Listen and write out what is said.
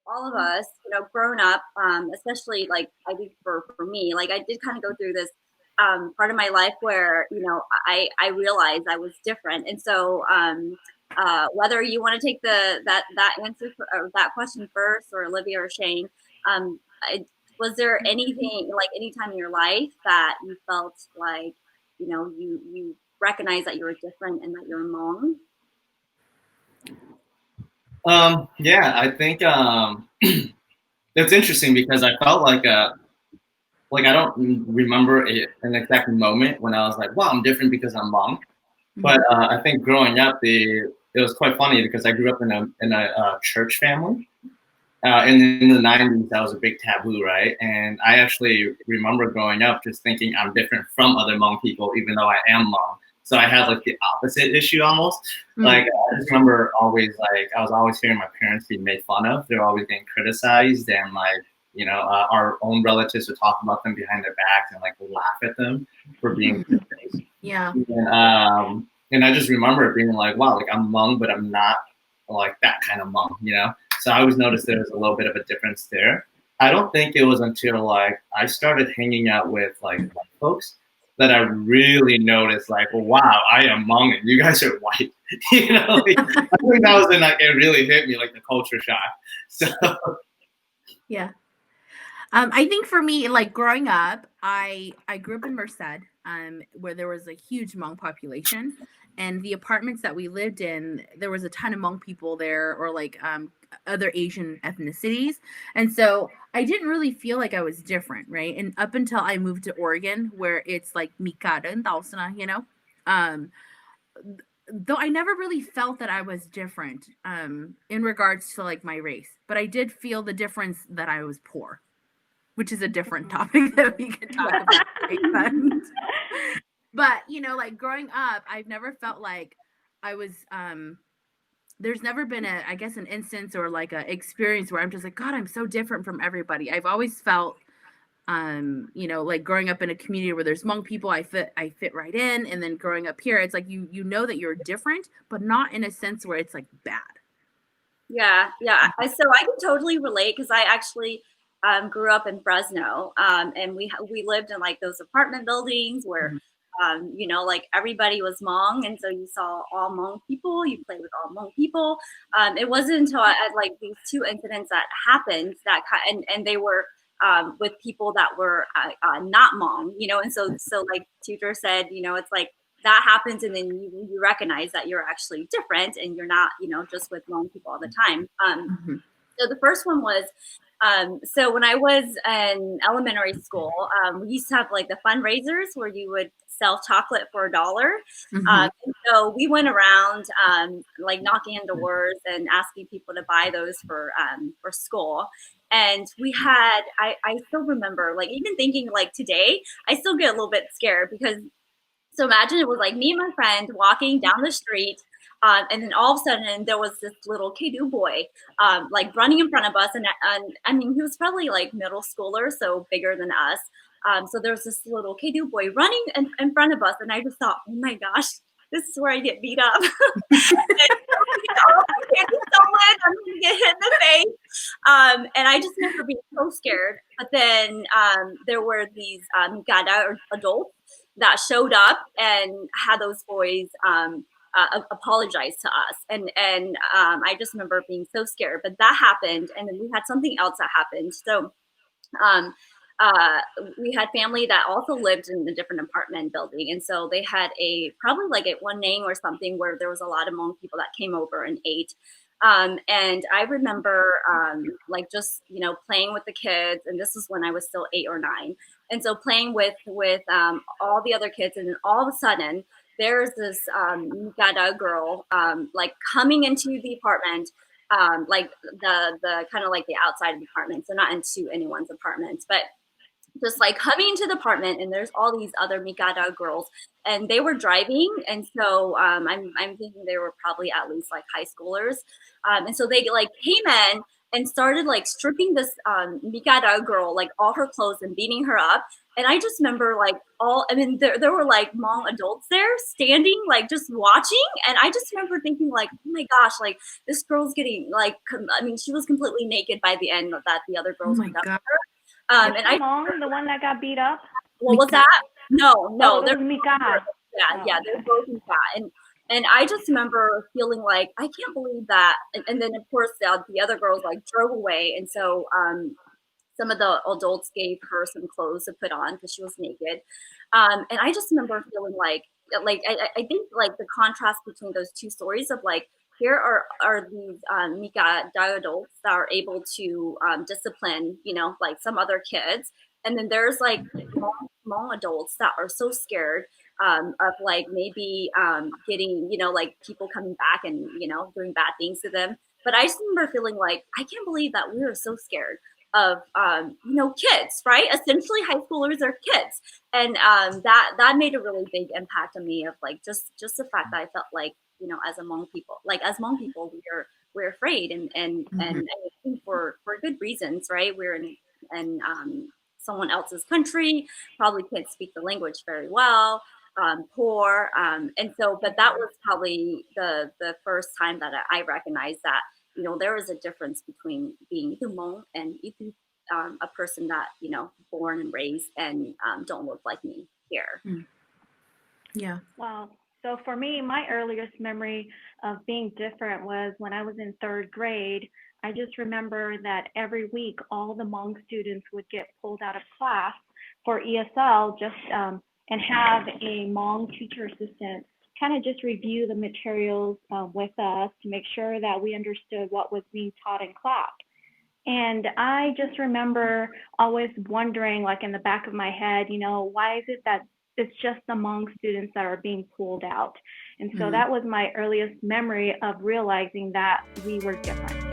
all of us, grown up, especially like I think for me, like I did kind of go through this part of my life where I realized I was different, and so whether you want to take that answer or that question first, or Olivia or Shane, um, was there anything like any time in your life that you felt like you recognize that you were different and that you're Hmong? Yeah, I think it's interesting because I felt like I don't remember an exact moment when I was like, wow, I'm different because I'm Hmong. But I think growing up, it was quite funny because I grew up in a church family. And in the 90s, that was a big taboo, right? And I actually remember growing up just thinking I'm different from other Hmong people, even though I am Hmong. So I had like the opposite issue almost. Like I just remember always like I was always hearing my parents being made fun of. They're always getting criticized, and like our own relatives would talk about them behind their backs and like laugh at them for being different. Yeah. And I just remember it being like, wow, like I'm Hmong, but I'm not like that kind of Hmong. So I always noticed there was a little bit of a difference there. I don't think it was until like I started hanging out with like white folks that I really noticed like, well, wow, I am Hmong and you guys are white. Like, I think that was when like it really hit me, like the culture shock. So Yeah. I think for me, like growing up, I grew up in Merced, where there was a huge Hmong population, and the apartments that we lived in, there was a ton of Hmong people there, or like other Asian ethnicities, and so I didn't really feel like I was different, right? And up until I moved to Oregon, where it's like Mikada and Dausana, um, though I never really felt that I was different in regards to like my race, but I did feel the difference that I was poor, which is a different topic that we could talk about. But like growing up, I've never felt like I was there's never been I guess an instance or like a experience where I'm just like, God, I'm so different from everybody. I've always felt like growing up in a community where there's Hmong people, I fit right in. And then growing up here, it's like you know that you're different, but not in a sense where it's like bad. Yeah. So I can totally relate because I actually grew up in Fresno, and we lived in like those apartment buildings where, like everybody was Hmong, and so you saw all Hmong people, you played with all Hmong people. It wasn't until I had like these two incidents that happened and they were with people that were not Hmong, and so like tutor said, it's like that happens, and then you recognize that you're actually different and you're not just with Hmong people all the time. So the first one was so when I was in elementary school, we used to have like the fundraisers where you would sell chocolate for $1. And so we went around like knocking on doors and asking people to buy those for school. And we had, I still remember, like even thinking like today, I still get a little bit scared because so imagine it was like me and my friend walking down the street, and then all of a sudden there was this little kiddo boy, like running in front of us, and I mean he was probably like middle schooler, so bigger than us. So there was this little kiddo boy running in front of us, and I just thought, oh my gosh, this is where I get beat up. I'm gonna get hit in the face. And I just remember being so scared. But then there were these Gada or adults that showed up and had those boys apologize to us. And I just remember being so scared. But that happened, and then we had something else that happened. So um, uh, we had family that also lived in a different apartment building, and so they had probably like at one name or something where there was a lot of Hmong people that came over and ate. And I remember like just playing with the kids, and this is when I was still 8 or 9, and so playing with all the other kids, and then all of a sudden there's this Gada girl like coming into the apartment, like the kind of like the outside of the apartment, so not into anyone's apartment, but just like coming into the apartment, and there's all these other Mikada girls, and they were driving, and so I'm thinking they were probably at least like high schoolers, and so they like came in, and started like stripping this Mikada girl, like all her clothes and beating her up. And I just remember like I mean, there were like Hmong adults there standing, like just watching. And I just remember thinking like, oh my gosh, like this girl's getting like, I mean, she was completely naked by the end of that the other Oh girls my were done God. with her. Is And she Hmong, the one that got beat up? what was Mika. that? No, Oh, no, it was Mika. yeah, Oh, yeah, they're okay. both in fat. And I just remember feeling like I can't believe that. And then of course the other girls like drove away, and so some of the adults gave her some clothes to put on because she was naked. And I just remember feeling like I think like the contrast between those two stories of like here are these Mika adults that are able to discipline, you know, like some other kids, and then there's like small adults that are so scared of like maybe getting, you know, like people coming back and, you know, doing bad things to them. But I just remember feeling like I can't believe that we were so scared of you know, kids, right? Essentially high schoolers are kids. And that made a really big impact on me of like just the fact that I felt like, you know, as a Hmong people, like as Hmong people, we're afraid, and I think for good reasons, right? We're in someone else's country, probably can't speak the language very well, poor, and so, but that was probably the first time that I recognized that, you know, there is a difference between being Hmong and a person that, you know, born and raised and don't look like me here. Yeah. Wow. So for me, my earliest memory of being different was when I was in third grade. I just remember that every week all the Hmong students would get pulled out of class for ESL just and have a Hmong teacher assistant kind of just review the materials with us to make sure that we understood what was being taught in class. And I just remember always wondering, like in the back of my head, you know, why is it that it's just the Hmong students that are being pulled out? And so that was my earliest memory of realizing that we were different.